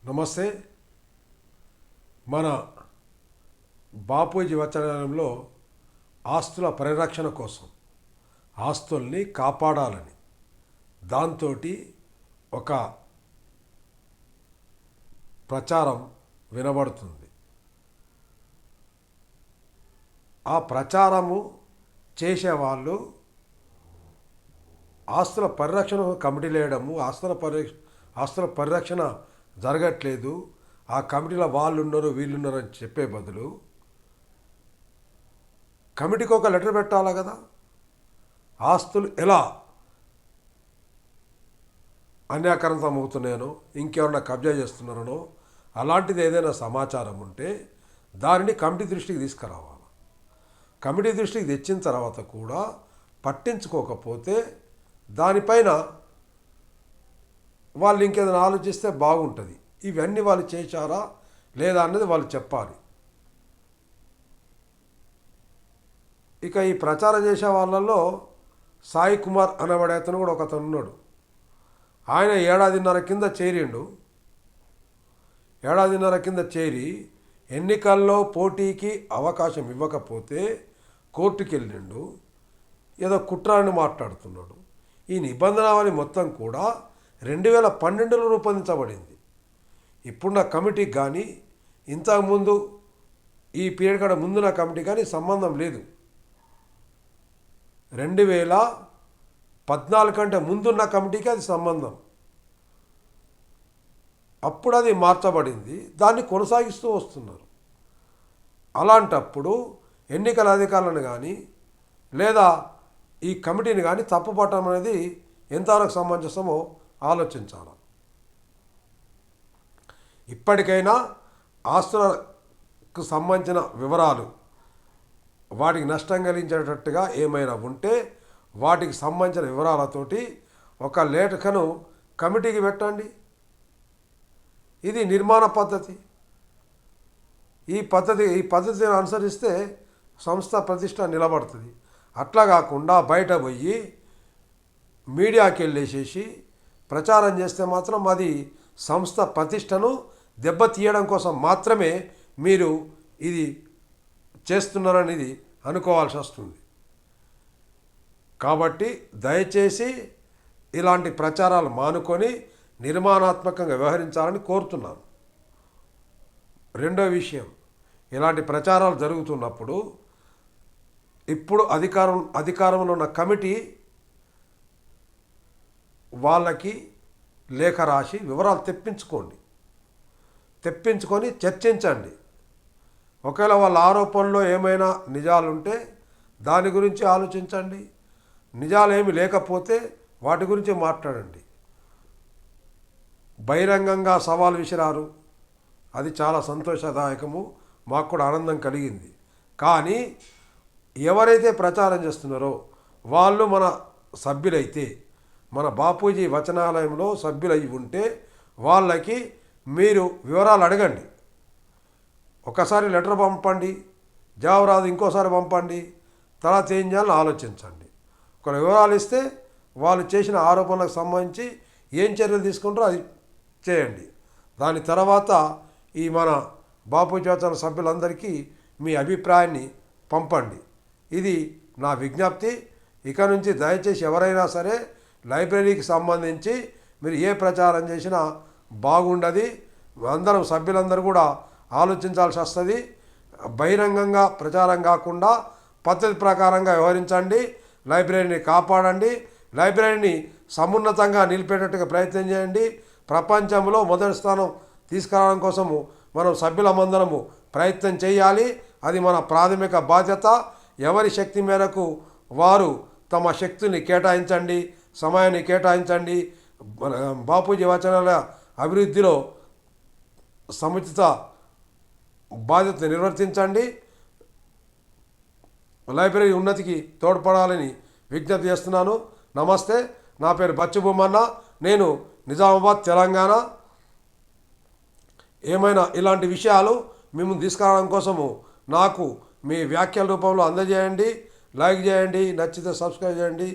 నమస్తే. మన బాపూజీ వచనంలో ఆస్తుల పరిరక్షణ కోసం ఆస్తుల్ని కాపాడాలని దాంతో ఒక ప్రచారం వినబడుతుంది. ఆ ప్రచారము చేసేవాళ్ళు ఆస్తుల పరిరక్షణ కమిటీలు వేయడము, ఆస్తుల పరిరక్షణ జరగట్లేదు, ఆ కమిటీలో వాళ్ళు ఉన్నారు వీళ్ళున్నారు అని చెప్పే బదులు కమిటీకి ఒక లెటర్ పెట్టాలి కదా. ఆస్తులు ఎలా అన్యాక్రాంతం అవుతున్నాయనో, ఇంకెవరన్నా కబ్జా చేస్తున్నారనో అలాంటిది ఏదైనా సమాచారం ఉంటే దానిని కమిటీ దృష్టికి తీసుకురావాలి. కమిటీ దృష్టికి తెచ్చిన తర్వాత కూడా పట్టించుకోకపోతే దానిపైన వాళ్ళు ఇంకేదైనా ఆలోచిస్తే బాగుంటుంది. ఇవన్నీ వాళ్ళు చేశారా లేదా అన్నది వాళ్ళు చెప్పాలి. ఇక ఈ ప్రచారం చేసే వాళ్ళల్లో సాయి కుమార్ అనబడే అతను కూడా ఒకతను ఉన్నాడు. ఆయన ఏడాదిన్నర కింద చేరి ఎన్నికల్లో పోటీకి అవకాశం ఇవ్వకపోతే కోర్టుకి వెళ్ళిండు. ఏదో కుట్రాన్ని మాట్లాడుతున్నాడు. ఈ నిబంధనావళి మొత్తం కూడా 2012లో రూపొందించబడింది. ఇప్పుడున్న కమిటీకి కానీ ఇంతకుముందు ఈ పీరియడ్ కూడా ముందున్న కమిటీ కానీ సంబంధం లేదు. 2014 కంటే ముందున్న కమిటీకి అది సంబంధం. అప్పుడు అది మార్చబడింది, దాన్ని కొనసాగిస్తూ వస్తున్నారు. అలాంటప్పుడు ఎన్నికల అధికారులను కానీ లేదా ఈ కమిటీని కానీ తప్పుపట్టడం అనేది ఎంతవరకు సమంజసమో ఆలోచించాలి. ఇప్పటికైనా ఆస్తులకు సంబంధించిన వివరాలు వాటికి నష్టం కలిగించేటట్టుగా ఏమైనా ఉంటే వాటికి సంబంధించిన వివరాలతోటి ఒక లేఖను కమిటీకి పెట్టండి. ఇది నిర్మాణ పద్ధతి. ఈ పద్ధతిని అనుసరిస్తే సంస్థ ప్రతిష్ట నిలబడుతుంది. అట్లా కాకుండా బయట పోయి మీడియాకి వెళ్ళేసేసి ప్రచారం చేస్తే మాత్రం అది సంస్థ ప్రతిష్టను దెబ్బతీయడం కోసం మాత్రమే మీరు ఇది చేస్తున్నారనేది అనుకోవాల్సి వస్తుంది. కాబట్టి దయచేసి ఇలాంటి ప్రచారాలు మానుకొని నిర్మాణాత్మకంగా వ్యవహరించాలని కోరుతున్నాను. రెండో విషయం, ఇలాంటి ప్రచారాలు జరుగుతున్నప్పుడు ఇప్పుడు అధికారంలో ఉన్న కమిటీ వాళ్ళకి లేఖ రాసి వివరాలు తెప్పించుకొని చర్చించండి. ఒకవేళ వాళ్ళ ఆరోపణలో ఏమైనా నిజాలుంటే దాని గురించి ఆలోచించండి. నిజాలు ఏమి లేకపోతే వాటి గురించి మాట్లాడండి. బహిరంగంగా సవాల్ విసిరారు, అది చాలా సంతోషదాయకము, మాకు కూడా ఆనందం కలిగింది. కానీ ఎవరైతే ప్రచారం చేస్తున్నారో వాళ్ళు మన సభ్యులైతే, మన బాపూజీ వచనాలయంలో సభ్యులై ఉంటే వాళ్ళకి మీరు వివరాలు అడగండి. ఒకసారి లెటర్ పంపండి, జవాబు రాదు ఇంకోసారి పంపండి, తర్వాత ఏం చేయాలని ఆలోచించండి. ఒక వివరాలు ఇస్తే వాళ్ళు చేసిన ఆరోపణలకు సంబంధించి ఏం చర్యలు తీసుకుంటారో అది చేయండి. దాని తర్వాత ఈ మన బాపూజీ వచన సభ్యులందరికీ మీ అభిప్రాయాన్ని పంపండి. ఇది నా విజ్ఞప్తి. ఇక నుంచి దయచేసి ఎవరైనా సరే లైబ్రరీకి సంబంధించి మీరు ఏ ప్రచారం చేసినా బాగుండదు. అందరం సభ్యులందరూ కూడా ఆలోచించాల్సి వస్తుంది. బహిరంగంగా ప్రచారం కాకుండా పద్ధతి ప్రకారంగా వ్యవహరించండి. లైబ్రరీని కాపాడండి. లైబ్రరీని సమున్నతంగా నిలిపేటట్టుగా ప్రయత్నం చేయండి. ప్రపంచంలో మొదటి స్థానం తీసుకురావడం కోసము మనం సభ్యులమందరము ప్రయత్నం చేయాలి. అది మన ప్రాథమిక బాధ్యత. ఎవరి శక్తి మేరకు వారు తమ శక్తిని కేటాయించండి, సమయాన్ని కేటాయించండి. బాపూజీ వచనాల అభివృద్ధిలో సముచిత బాధ్యత నిర్వర్తించండి. లైబ్రరీ ఉన్నతికి తోడ్పడాలని విజ్ఞప్తి చేస్తున్నాను. నమస్తే. నా పేరు బచ్చిబొమ్మన్న, నేను నిజామాబాద్, తెలంగాణ. ఏమైనా ఇలాంటి విషయాలు మేము తీసుకురావడం కోసము నాకు మీ వ్యాఖ్యల రూపంలో అందజేయండి. లైక్ చేయండి, నచ్చితే సబ్స్క్రైబ్ చేయండి.